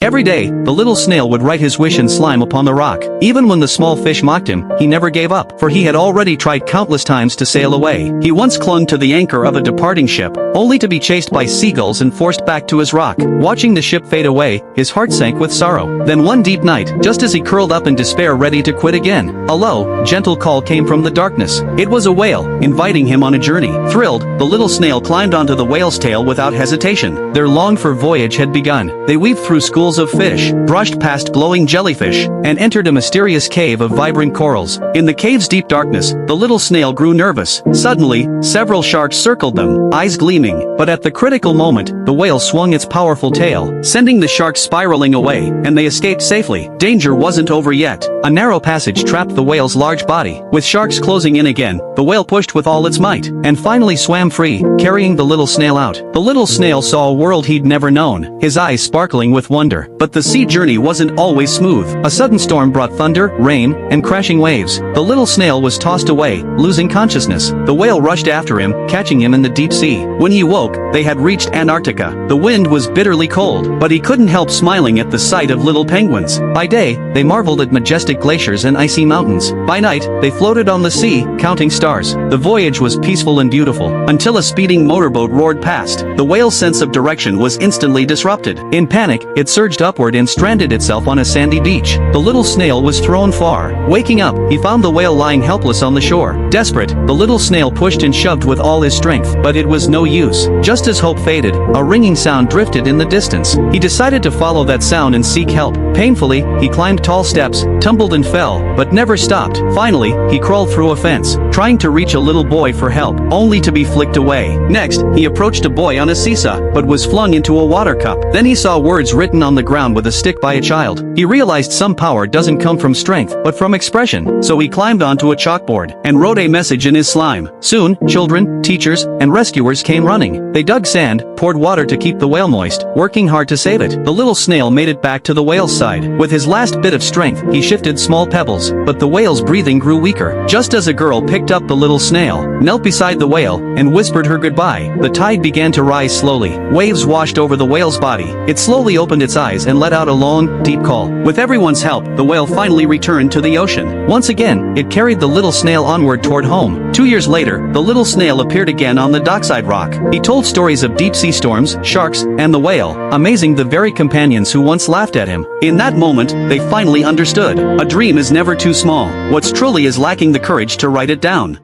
Every day, the little snail would write his wish in slime upon the rock. Even when the small fish mocked him, he never gave up, for he had already tried countless times to sail away. He once clung to the anchor of a departing ship, only to be chased by seagulls and forced back to his rock. Watching the ship fade away, his heart sank with sorrow. Then one deep night, just as he curled up in despair ready to quit again, a low, gentle call came from the darkness. It was a whale, inviting him on a journey. Thrilled, the little snail climbed onto the whale's tail without hesitation. Their longed-for voyage had begun. They weaved through schools of fish, brushed past glowing jellyfish, and entered a mysterious cave of vibrant corals. In the cave's deep darkness, the little snail grew nervous. Suddenly, several sharks circled them, eyes gleaming, but at the critical moment, the whale swung its powerful tail, sending the sharks spiraling away, and they escaped safely. Danger wasn't over yet. A narrow passage trapped the whale's large body. With sharks closing in again, the whale pushed with all its might, and finally swam free, carrying the little snail out. The little snail saw a world he'd never known, his eyes sparkling with wonder. But the sea journey wasn't always smooth. A sudden storm brought thunder, rain, and crashing waves. The little snail was tossed away, losing consciousness. The whale rushed after him, catching him in the deep sea. When he woke, they had reached Antarctica. The wind was bitterly cold, but he couldn't help smiling at the sight of little penguins. By day, they marveled at majestic glaciers and icy mountains. By night, they floated on the sea, counting stars. The voyage was peaceful and beautiful, until a speeding motorboat roared past. The whale's sense of direction was instantly disrupted. In panic, it surged upward and stranded itself on a sandy beach. The little snail was thrown far. Waking up, he found the whale lying helpless on the shore. Desperate, the little snail pushed and shoved with all his strength, but it was no use. Just as hope faded, a ringing sound drifted in the distance. He decided to follow that sound and seek help. Painfully, he climbed tall steps, tumbled and fell, but never stopped. Finally, he crawled through a fence, trying to reach a little boy for help, only to be flicked away. Next, he approached a boy on a seesaw, but was flung into a water cup. Then he saw words written on the ground with a stick by a child. He realized some power doesn't come from strength, but from expression, so he climbed onto a chalkboard and wrote a message in his slime. Soon, children, teachers, and rescuers came running. They dug sand, poured water to keep the whale moist, working hard to save it. The little snail made it back to the whale's side. With his last bit of strength, he shifted small pebbles, but the whale's breathing grew weaker. Just as a girl picked up the little snail, knelt beside the whale, and whispered her goodbye, the tide began to rise slowly. Waves washed over the whale's body. It slowly opened its eyes and let out a long, deep call. With everyone's help, the whale finally returned to the ocean. Once again, it carried the little snail onward toward home. 2 years later, the little snail appeared again on the dockside rock. He told stories of deep-sea storms, sharks, and the whale, amazing the very companions who once laughed at him. In that moment, they finally understood. A dream is never too small. What's truly is lacking the courage to write it down.